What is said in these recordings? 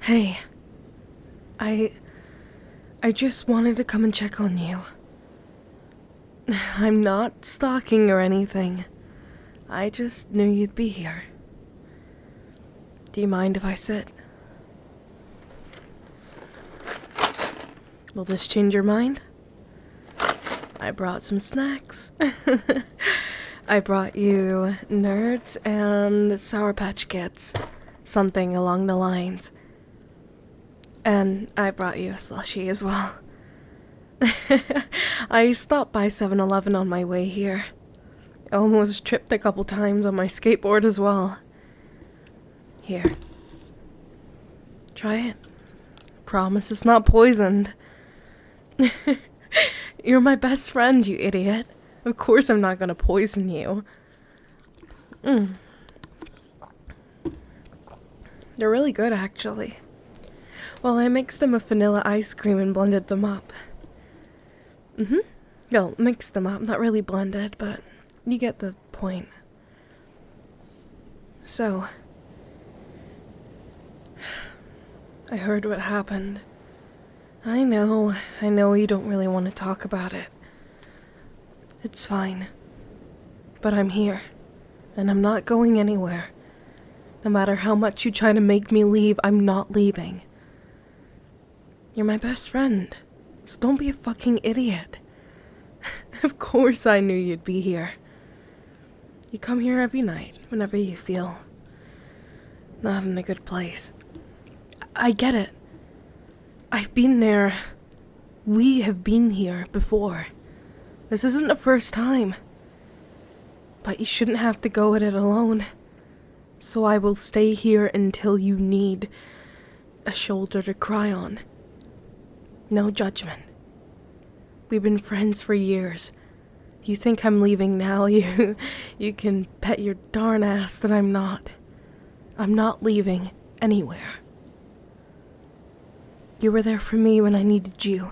Hey, I just wanted to come and check on you. I'm not stalking or anything. I just knew you'd be here. Do you mind if I sit? Will this change your mind? I brought some snacks. I brought you Nerds and Sour Patch Kids. Something along the lines. And I brought you a slushie as well. I stopped by 7-Eleven on my way here. I almost tripped a couple times on my skateboard as well. Here. Try it. Promise it's not poisoned. You're my best friend, you idiot. Of course I'm not gonna poison you. They're really good, actually. Well, I mixed them with vanilla ice cream and blended them up. No, mixed them up. Not really blended, but you get the point. So, I heard what happened. I know you don't really want to talk about it. It's fine. But I'm here, and I'm not going anywhere. No matter how much you try to make me leave, I'm not leaving. You're my best friend, so don't be a fucking idiot. Of course I knew you'd be here. You come here every night, whenever you feel not in a good place. I get it. I've been there. We have been here before. This isn't the first time. But you shouldn't have to go at it alone. So I will stay here until you need a shoulder to cry on. No judgment. We've been friends for years. You think I'm leaving now, you can bet your darn ass that I'm not. I'm not leaving anywhere. You were there for me when I needed you.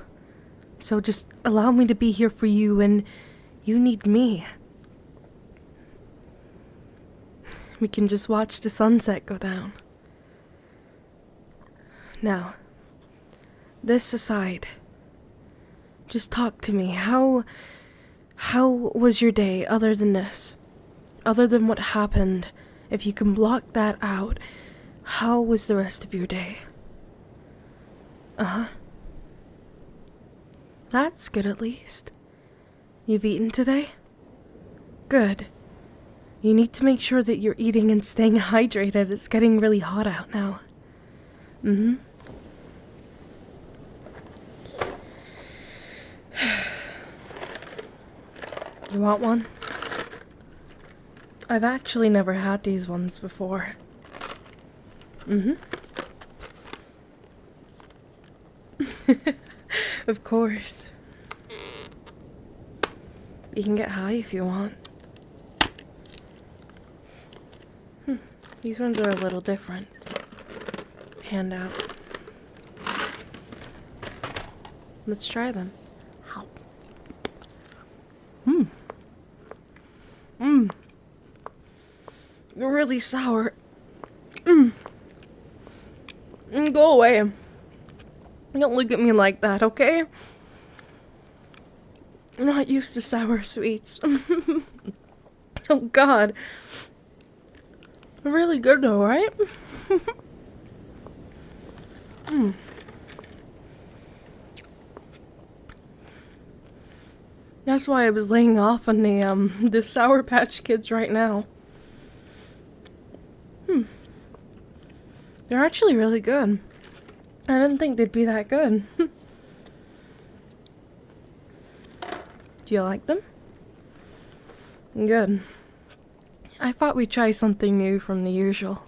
So just allow me to be here for you when you need me. We can just watch the sunset go down. Now, this aside, just talk to me. How was your day other than this? Other than what happened, if you can block that out, how was the rest of your day? That's good at least. You've eaten today? Good. You need to make sure that you're eating and staying hydrated. It's getting really hot out now. You want one? I've actually never had these ones before. Of course. You can get high if you want. These ones are a little different. Hand out. Let's try them. They're really sour. Go away. Don't look at me like that, okay? I'm not used to sour sweets. Oh god. They're really good though, right? That's why I was laying off on the Sour Patch Kids right now. They're actually really good. I didn't think they'd be that good. Do you like them? Good. I thought we'd try something new from the usual.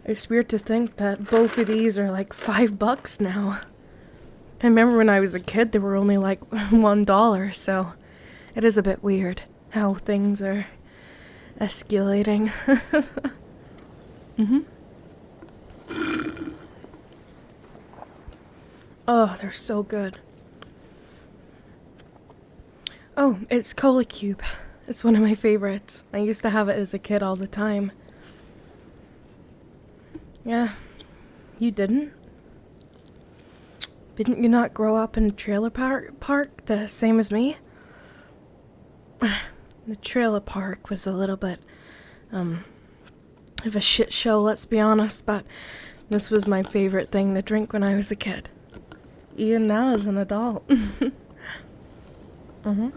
It's weird to think that both of these are like $5 now. I remember when I was a kid they were only like $1, so it is a bit weird how things are escalating. Oh, they're so good. Oh, it's Cola Cube. It's one of my favorites. I used to have it as a kid all the time. Yeah, you didn't? Didn't you not grow up in a trailer park the same as me? The trailer park was a little bit, of a shit show, let's be honest, but this was my favorite thing to drink when I was a kid. Even now as an adult. Mm-hmm.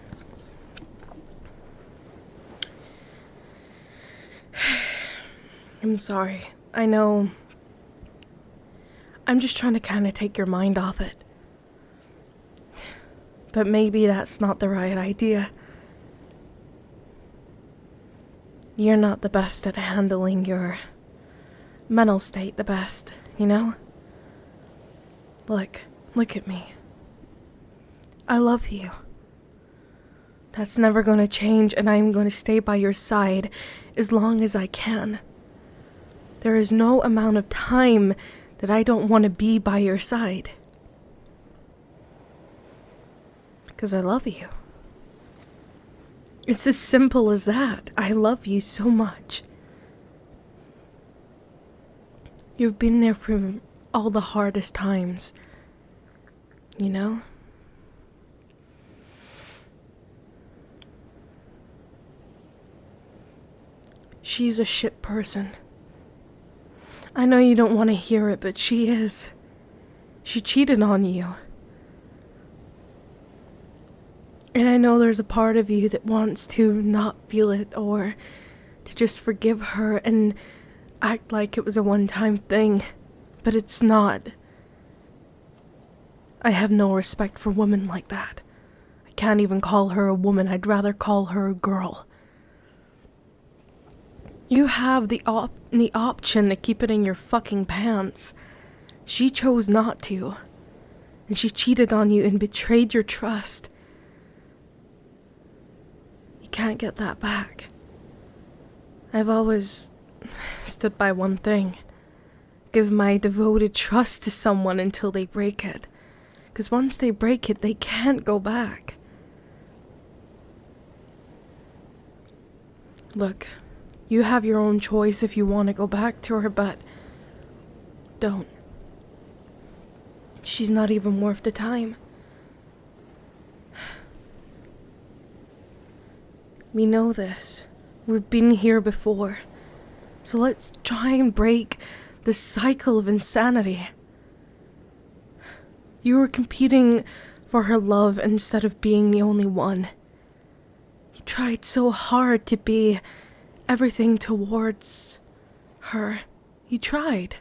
I'm sorry. I know. I'm just trying to kind of take your mind off it. But maybe that's not the right idea. You're not the best at handling your mental state the best, you know? Look at me. I love you. That's never gonna change, and I'm gonna stay by your side as long as I can. There is no amount of time that I don't want to be by your side. Because I love you. It's as simple as that. I love you so much. You've been there for all the hardest times. You know? She's a shit person. I know you don't want to hear it, but she is. She cheated on you. And I know there's a part of you that wants to not feel it or to just forgive her and act like it was a one-time thing, but it's not. I have no respect for women like that. I can't even call her a woman. I'd rather call her a girl. You have the option to keep it in your fucking pants. She chose not to. And she cheated on you and betrayed your trust. You can't get that back. I've always stood by one thing. Give my devoted trust to someone until they break it. Because once they break it, they can't go back. Look, you have your own choice if you want to go back to her, but don't. She's not even worth the time. We know this. We've been here before. So let's try and break the cycle of insanity. You were competing for her love instead of being the only one. You tried so hard to be everything towards her. You tried.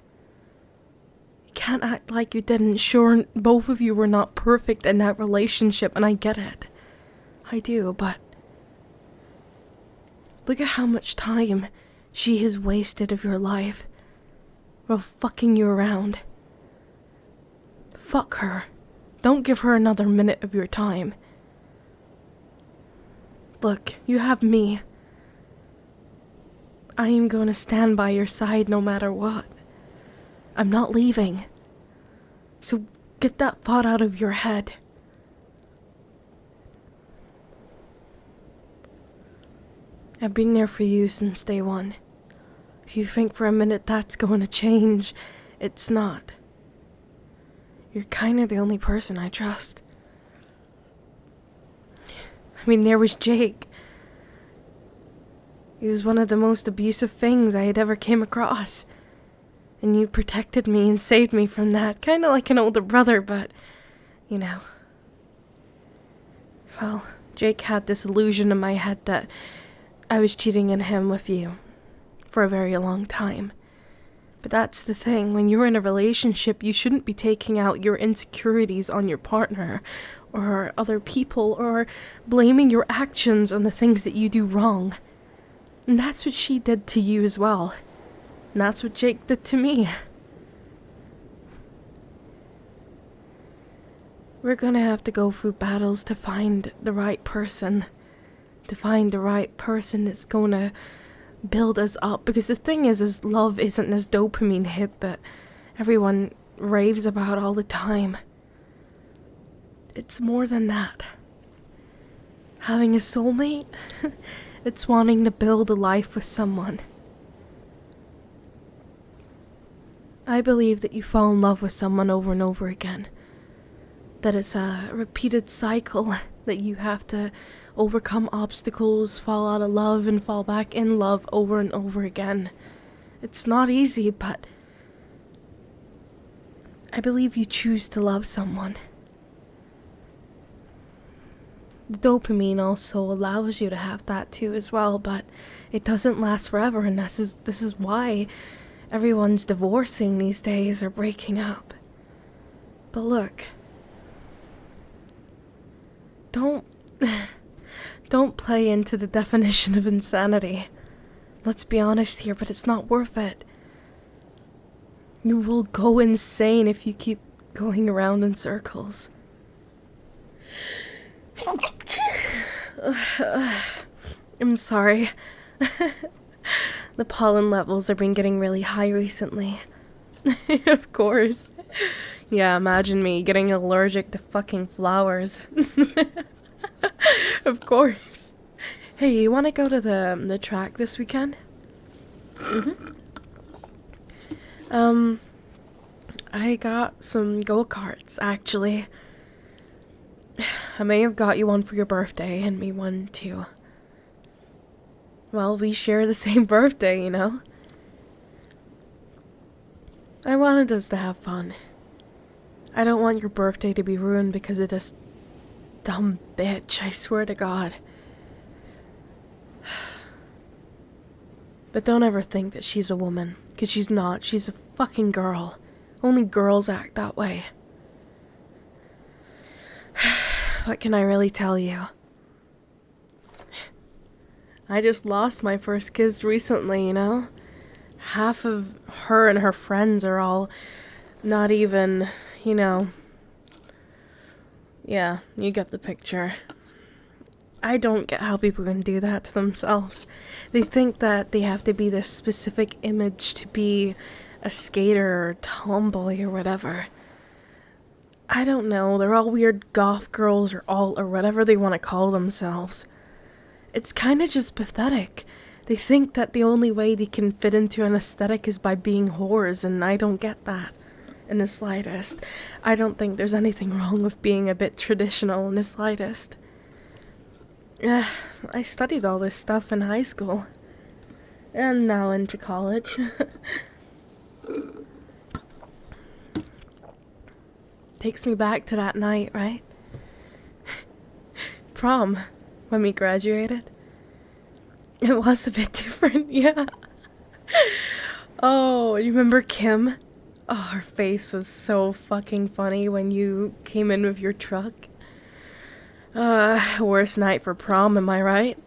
You can't act like you didn't. Sure, both of you were not perfect in that relationship, and I get it. I do, but look at how much time she has wasted of your life while fucking you around. Fuck her. Don't give her another minute of your time. Look, you have me. I am going to stand by your side no matter what. I'm not leaving. So get that thought out of your head. I've been there for you since day one. If you think for a minute that's going to change, it's not. You're kind of the only person I trust. I mean, there was Jake. He was one of the most abusive things I had ever came across. And you protected me and saved me from that. Kind of like an older brother, but, you know. Well, Jake had this illusion in my head that I was cheating on him with you for a very long time. But that's the thing, when you're in a relationship, you shouldn't be taking out your insecurities on your partner or other people or blaming your actions on the things that you do wrong. And that's what she did to you as well. And that's what Jake did to me. We're gonna have to go through battles to find the right person. To find the right person that's gonna build us up. Because the thing is love isn't this dopamine hit that everyone raves about all the time. It's more than that. Having a soulmate, it's wanting to build a life with someone. I believe that you fall in love with someone over and over again. That it's a repeated cycle, that you have to overcome obstacles, fall out of love, and fall back in love over and over again. It's not easy, but I believe you choose to love someone. The dopamine also allows you to have that too as well, but it doesn't last forever, and this is why everyone's divorcing these days or breaking up. But look, don't play into the definition of insanity. Let's be honest here, but it's not worth it. You will go insane if you keep going around in circles. I'm sorry. The pollen levels have been getting really high recently. Of course. Yeah, imagine me getting allergic to fucking flowers. Of course. Hey, you want to go to the track this weekend? I got some go-karts, actually. I may have got you one for your birthday, and me one too. Well, we share the same birthday, you know? I wanted us to have fun. I don't want your birthday to be ruined because of this dumb bitch, I swear to God. But don't ever think that she's a woman, because she's not. She's a fucking girl. Only girls act that way. What can I really tell you? I just lost my first kiss recently, you know? Half of her and her friends are all not even, you know. Yeah, you get the picture. I don't get how people can do that to themselves. They think that they have to be this specific image to be a skater or tomboy or whatever. I don't know, they're all weird goth girls or whatever they want to call themselves. It's kind of just pathetic. They think that the only way they can fit into an aesthetic is by being whores, and I don't get that in the slightest. I don't think there's anything wrong with being a bit traditional in the slightest. I studied all this stuff in high school, and now into college. Takes me back to that night, right? Prom, when we graduated. It was a bit different, yeah. Oh, you remember Kim? Oh, her face was so fucking funny when you came in with your truck. Worst night for prom, am I right?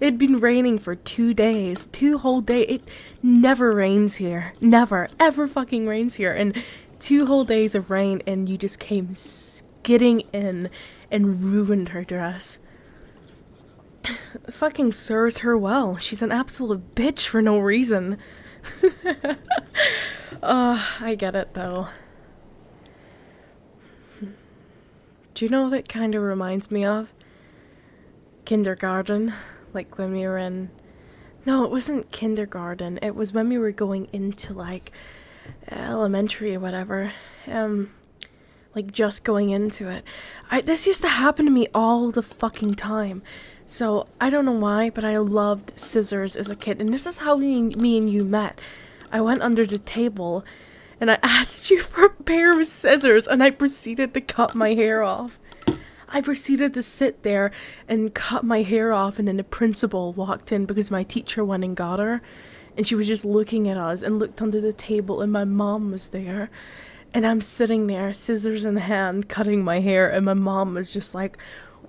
It'd been raining for 2 days, 2 whole days. It never rains here. Never, ever fucking rains here. And 2 whole days of rain, and you just came skidding in and ruined her dress. Fucking serves her well. She's an absolute bitch for no reason. I get it though. Do you know what it kind of reminds me of? Kindergarten. Like when we were in... No, it wasn't kindergarten. It was when we were going into like elementary or whatever. Like just going into it. This used to happen to me all the fucking time. So, I don't know why, but I loved scissors as a kid. And this is how me and you met. I went under the table, and I asked you for a pair of scissors, and I proceeded to cut my hair off. I proceeded to sit there and cut my hair off, and then the principal walked in because my teacher went and got her. And she was just looking at us and looked under the table, and my mom was there. And I'm sitting there, scissors in hand, cutting my hair, and my mom was just like,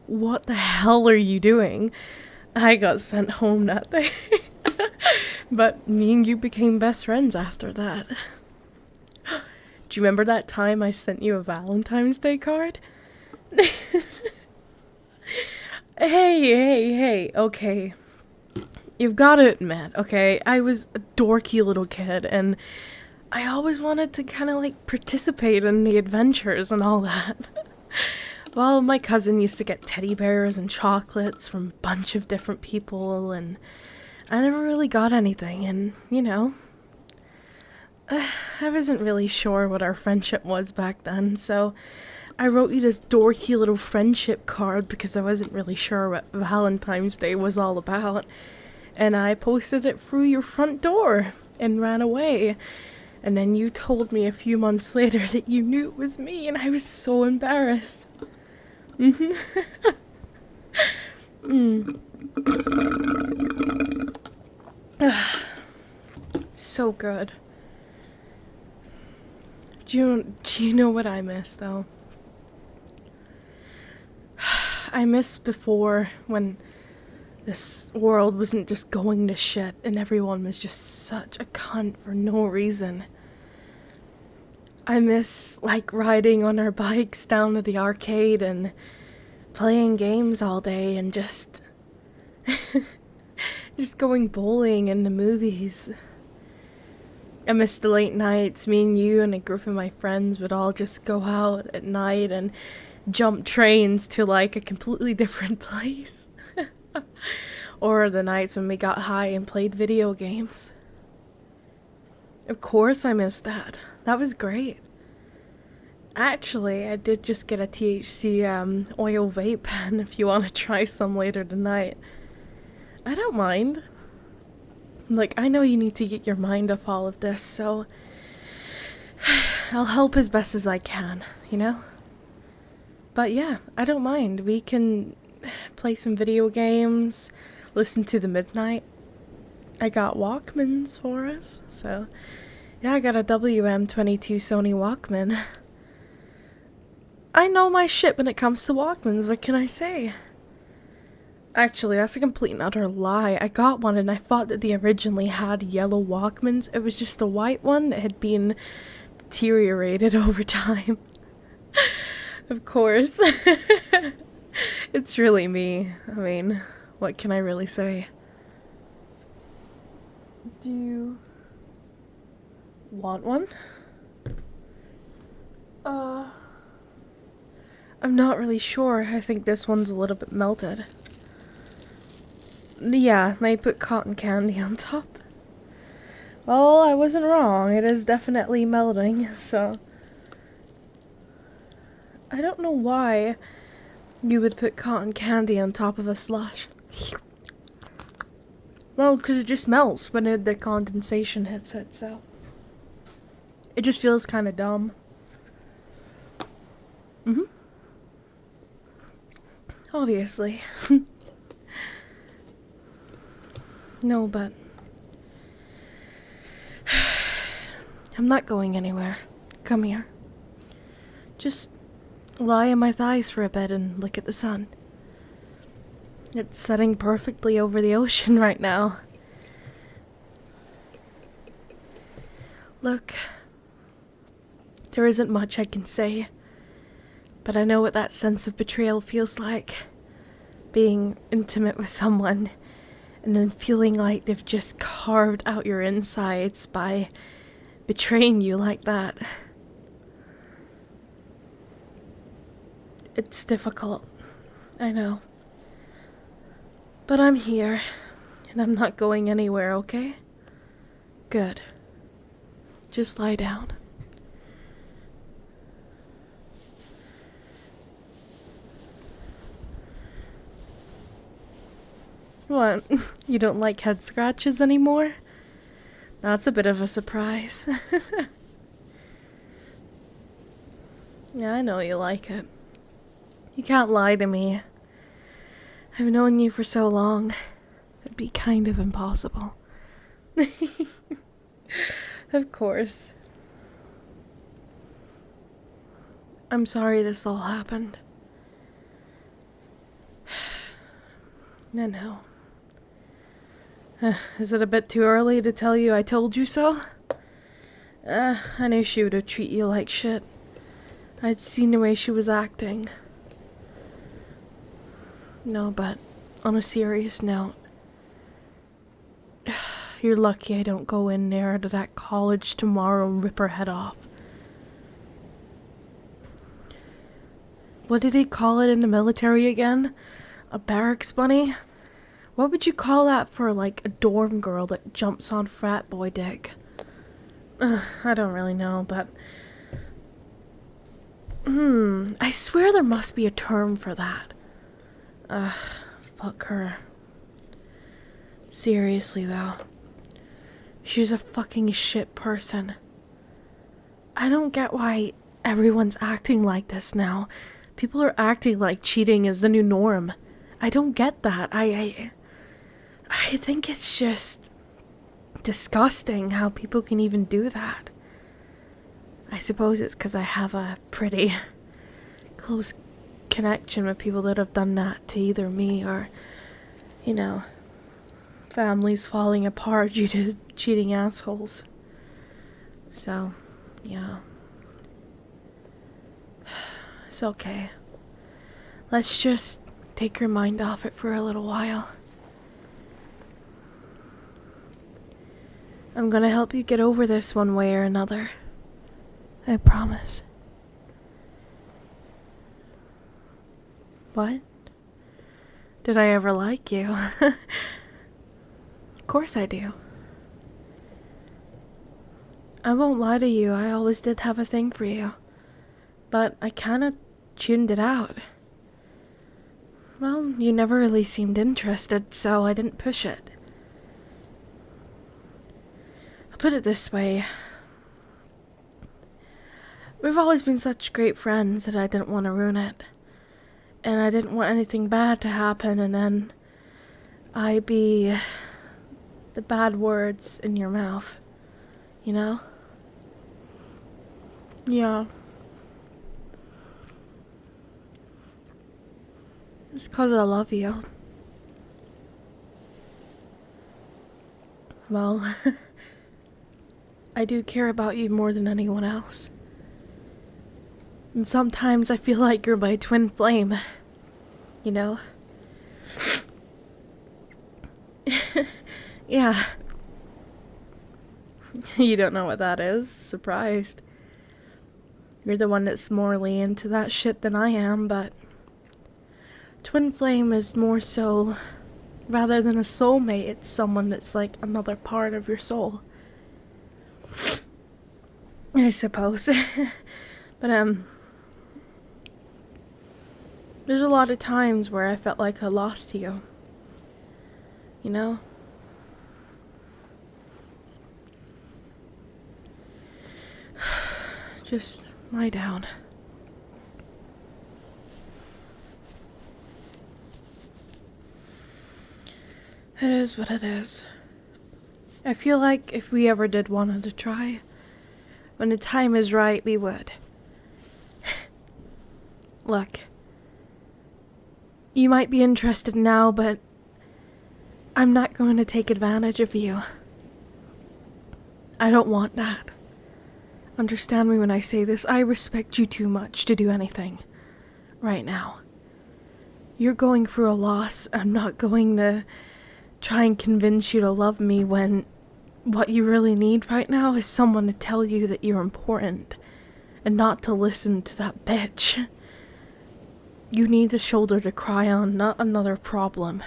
"What the hell are you doing?" I got sent home that day. But me and you became best friends after that. Do you remember that time I sent you a Valentine's Day card? Hey, okay. You've got to admit, okay, I was a dorky little kid, and I always wanted to kind of like participate in the adventures and all that. Well, my cousin used to get teddy bears and chocolates from a bunch of different people, and I never really got anything, and, you know, I wasn't really sure what our friendship was back then, so I wrote you this dorky little friendship card because I wasn't really sure what Valentine's Day was all about. And I posted it through your front door and ran away. And then you told me a few months later that you knew it was me, and I was so embarrassed. So good. Do you know what I miss, though? I miss before, when this world wasn't just going to shit and everyone was just such a cunt for no reason. I miss, like, riding on our bikes down to the arcade and playing games all day and just going bowling and the movies. I miss the late nights. Me and you and a group of my friends would all just go out at night and jump trains to, like, a completely different place. Or the nights when we got high and played video games. Of course I miss that. That was great. Actually, I did just get a THC oil vape pen if you want to try some later tonight. I don't mind. Like, I know you need to get your mind off all of this, so I'll help as best as I can, you know? But yeah, I don't mind. We can play some video games, listen to the midnight. I got Walkmans for us, so yeah, I got a WM22 Sony Walkman. I know my shit when it comes to Walkmans, what can I say? Actually, that's a complete and utter lie. I got one and I thought that they originally had yellow Walkmans. It was just a white one that had been deteriorated over time. Of course. It's really me. I mean, what can I really say? Do you want one? I'm not really sure. I think this one's a little bit melted. Yeah, they put cotton candy on top. Well, I wasn't wrong. It is definitely melting, so I don't know why you would put cotton candy on top of a slush. Well, because it just melts when the condensation hits it, so it just feels kind of dumb. Obviously. No, but I'm not going anywhere. Come here. Just lie on my thighs for a bit and look at the sun. It's setting perfectly over the ocean right now. Look, there isn't much I can say, but I know what that sense of betrayal feels like. Being intimate with someone and then feeling like they've just carved out your insides by betraying you like that. It's difficult, I know. But I'm here, and I'm not going anywhere, okay? Good. Just lie down. What? You don't like head scratches anymore? That's a bit of a surprise. Yeah, I know you like it. You can't lie to me. I've known you for so long. It'd be kind of impossible. Of course. I'm sorry this all happened. No. Is it a bit too early to tell you I told you so? I knew she would treat you like shit. I'd seen the way she was acting. No, but on a serious note, you're lucky I don't go in there to that college tomorrow and rip her head off. What did he call it in the military again? A barracks bunny? What would you call that for, like, a dorm girl that jumps on frat boy dick? I don't really know, but... I swear there must be a term for that. Fuck her. Seriously, though. She's a fucking shit person. I don't get why everyone's acting like this now. People are acting like cheating is the new norm. I don't get that. I think it's just disgusting how people can even do that. I suppose it's because I have a pretty close connection with people that have done that to either me or, you know, families falling apart due to cheating assholes. So, yeah. It's okay. Let's just take your mind off it for a little while. I'm gonna help you get over this one way or another. I promise. What? Did I ever like you? Of course I do. I won't lie to you, I always did have a thing for you. But I kinda tuned it out. Well, you never really seemed interested, so I didn't push it. I'll put it this way. We've always been such great friends that I didn't want to ruin it. And I didn't want anything bad to happen, and then I be the bad words in your mouth. You know? Yeah. It's 'cause I love you. Well, I do care about you more than anyone else. And sometimes I feel like you're my twin flame. You know? Yeah. You don't know what that is? Surprised. You're the one that's morally into that shit than I am, but... Twin flame is more so... Rather than a soulmate, it's someone that's like another part of your soul. I suppose. But, there's a lot of times where I felt like I lost you. You know? Just lie down. It is what it is. I feel like if we ever did want to try, when the time is right, we would. Look. You might be interested now, but I'm not going to take advantage of you. I don't want that. Understand me when I say this. I respect you too much to do anything right now. You're going through a loss. I'm not going to try and convince you to love me when what you really need right now is someone to tell you that you're important and not to listen to that bitch. You need a shoulder to cry on, not another problem.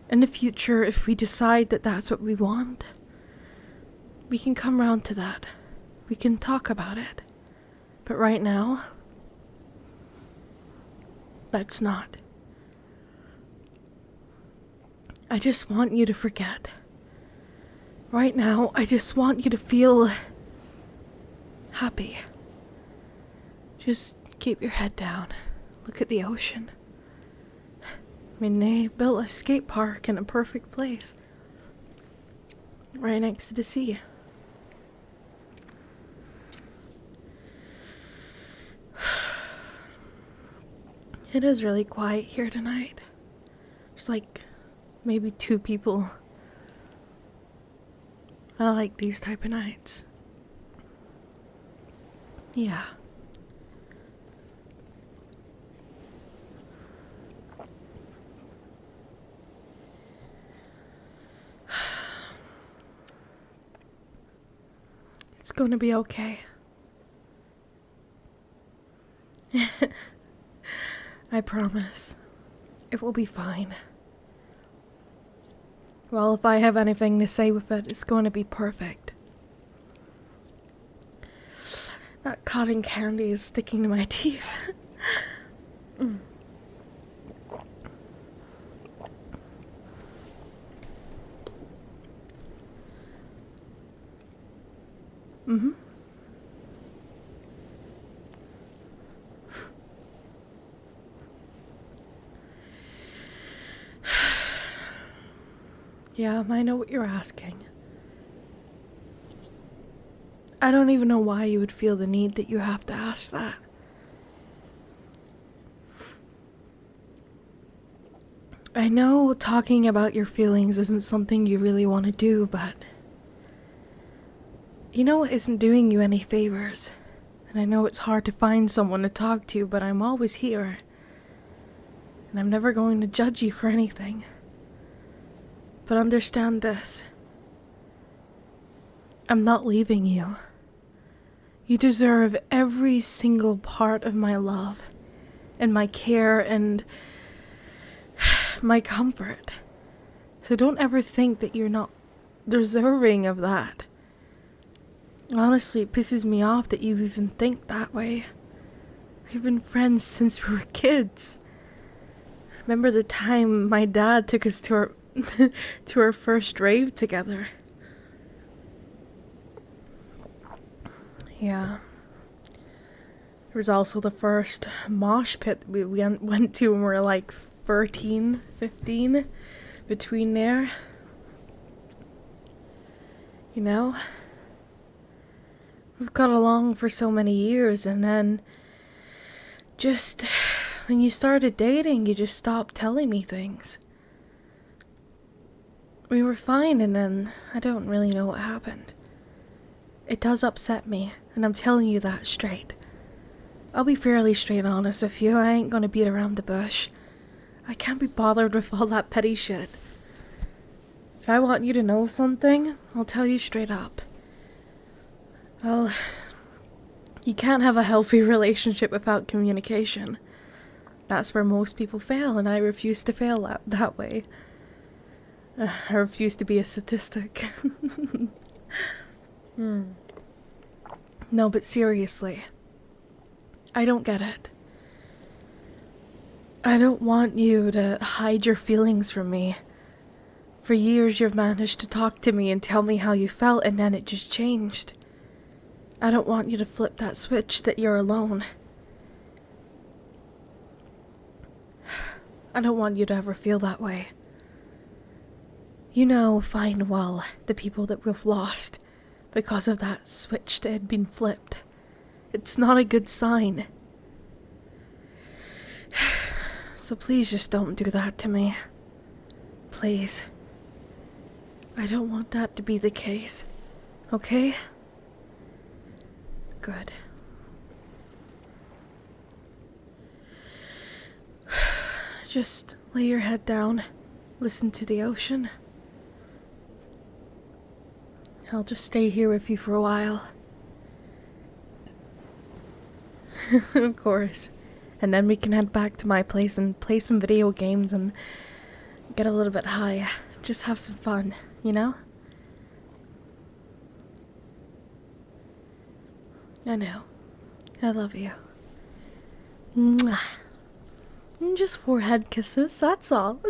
In the future, if we decide that that's what we want, we can come round to that. We can talk about it. But right now, let's not. I just want you to forget. Right now, I just want you to feel happy. Just keep your head down. Look at the ocean. I mean, they built a skate park in a perfect place. Right next to the sea. It is really quiet here tonight. There's like maybe 2 people. I like these type of nights. Yeah. It's gonna be okay. I promise. It will be fine. Well, if I have anything to say with it, it's going to be perfect. That cotton candy is sticking to my teeth. Mm-hmm. Yeah, I know what you're asking. I don't even know why you would feel the need that you have to ask that. I know talking about your feelings isn't something you really want to do, but you know it isn't doing you any favors. And I know it's hard to find someone to talk to, but I'm always here. And I'm never going to judge you for anything. But understand this. I'm not leaving you. You deserve every single part of my love, and my care, and my comfort. So don't ever think that you're not deserving of that. Honestly, it pisses me off that you even think that way. We've been friends since we were kids. Remember the time my dad took us to our to our first rave together? Yeah. There was also the first mosh pit we went to when we were like 13, 15, between there. You know? We've got along for so many years, and then just when you started dating, you just stopped telling me things. We were fine, and then I don't really know what happened. It does upset me, and I'm telling you that straight. I'll be fairly straight honest with you. I ain't gonna beat around the bush. I can't be bothered with all that petty shit. If I want you to know something, I'll tell you straight up. Well, you can't have a healthy relationship without communication. That's where most people fail, and I refuse to fail that way. I refuse to be a statistic. No, but seriously, I don't get it. I don't want you to hide your feelings from me. For years you've managed to talk to me and tell me how you felt, and then it just changed. I don't want you to flip that switch that you're alone. I don't want you to ever feel that way. You know fine well the people that we've lost because of that switch that had been flipped. It's not a good sign. So please just don't do that to me. Please. I don't want that to be the case. Okay? Good. Just lay your head down. Listen to the ocean. I'll just stay here with you for a while. Of course. And then we can head back to my place and play some video games and get a little bit high. Just have some fun, you know? I know. I love you. Mwah. Just forehead kisses, that's all.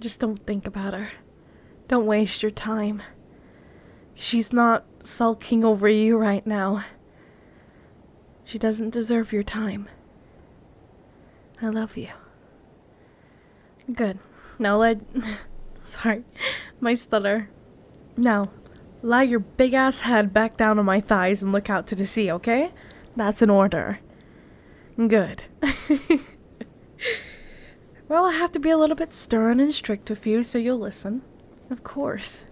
Just don't think about her. Don't waste your time. She's not sulking over you right now. She doesn't deserve your time. I love you. Good. Now sorry, my stutter. Now, lie your big ass head back down on my thighs and look out to the sea, okay? That's an order. Good. Well, I have to be a little bit stern and strict with you, so you'll listen. Of course.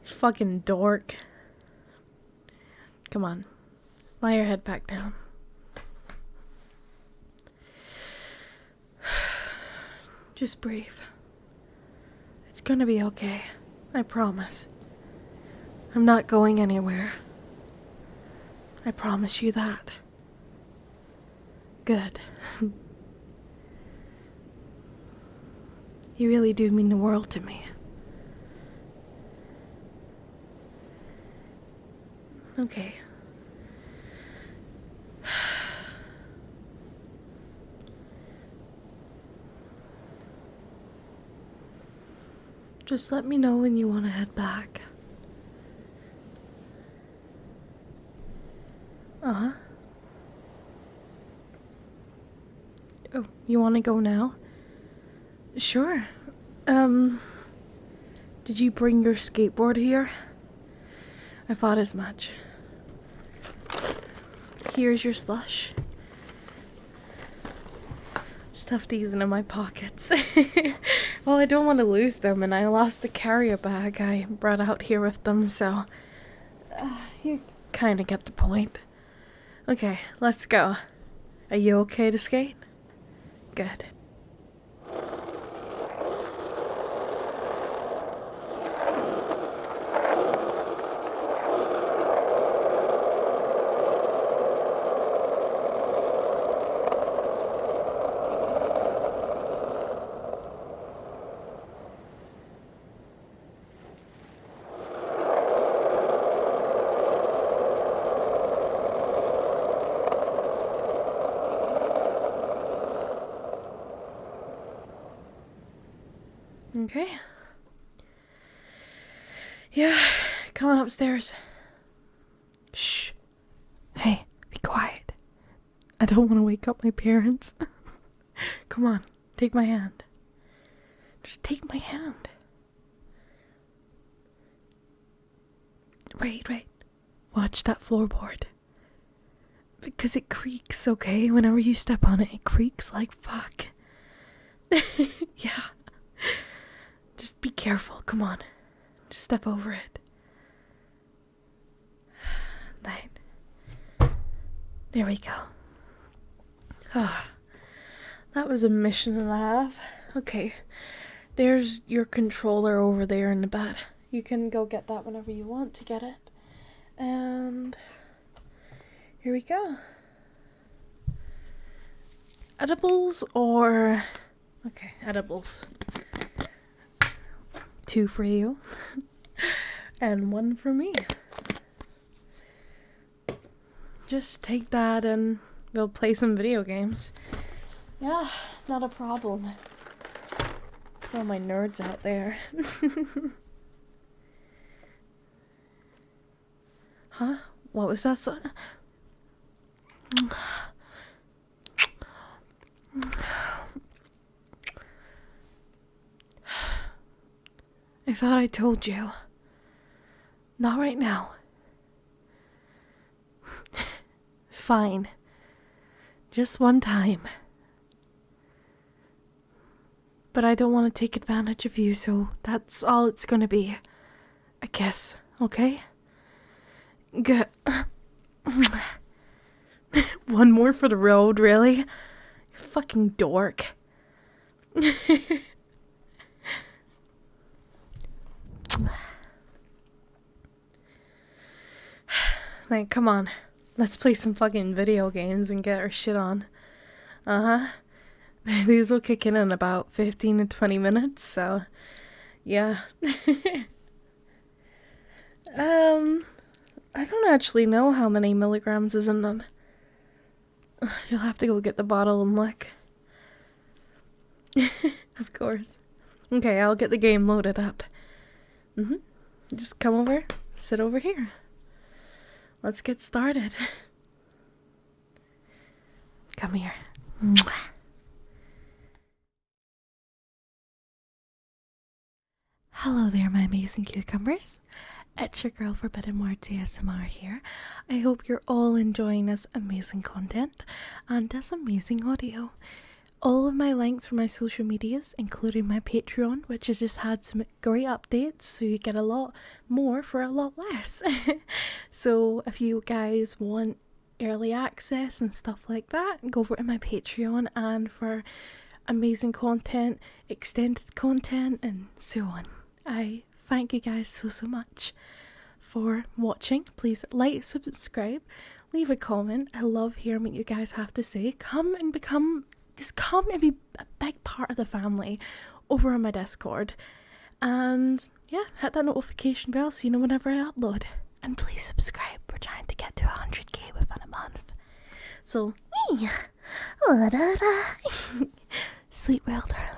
Fucking dork. Come on. Lie your head back down. Just breathe. It's gonna be okay. I promise. I'm not going anywhere. I promise you that. Good. You really do mean the world to me. Okay. Just let me know when you want to head back. Uh-huh. Oh, you want to go now? Sure. Did you bring your skateboard here? I thought as much. Here's your slush. Stuffed these into my pockets. Well, I don't want to lose them, and I lost the carrier bag I brought out here with them, so... you kind of get the point. Okay, let's go. Are you okay to skate? Good. Okay. Yeah, come on upstairs. Shh. Hey, be quiet. I don't want to wake up my parents. Come on, take my hand. Just take my hand. Wait. Watch that floorboard. Because it creaks, okay? Whenever you step on it, it creaks like fuck. Yeah. Just be careful, come on. Just step over it. There we go. That was a mission and a half. Okay, there's your controller over there in the bed. You can go get that whenever you want to get it. And here we go. Edibles or... Okay, edibles. 2 for you. And 1 for me. Just take that and we'll play some video games. Yeah, not a problem. For all my nerds out there. Huh? What was that song? I thought I told you. Not right now. Fine. Just one time. But I don't want to take advantage of you, so that's all it's gonna be. I guess, okay? Good. One more for the road, really? You fucking dork. Like, come on. Let's play some fucking video games and get our shit on. These will kick in about 15 to 20 minutes, so... yeah. I don't actually know how many milligrams is in them. You'll have to go get the bottle and look. Of course. Okay, I'll get the game loaded up. Just come over, sit over here. Let's get started. Come here. Hello there, my amazing cucumbers. It's your girl Forbidden Words ASMR here. I hope you're all enjoying this amazing content and this amazing audio. All of my links for my social medias, including my Patreon, which has just had some great updates, so you get a lot more for a lot less. So if you guys want early access and stuff like that, go over to my Patreon, and for amazing content, extended content, and so on. I thank you guys so much for watching. Please like, subscribe, leave a comment. I love hearing what you guys have to say. Come and be a big part of the family over on my Discord. And yeah, hit that notification bell so you know whenever I upload. And please subscribe, we're trying So, sleep well, darling.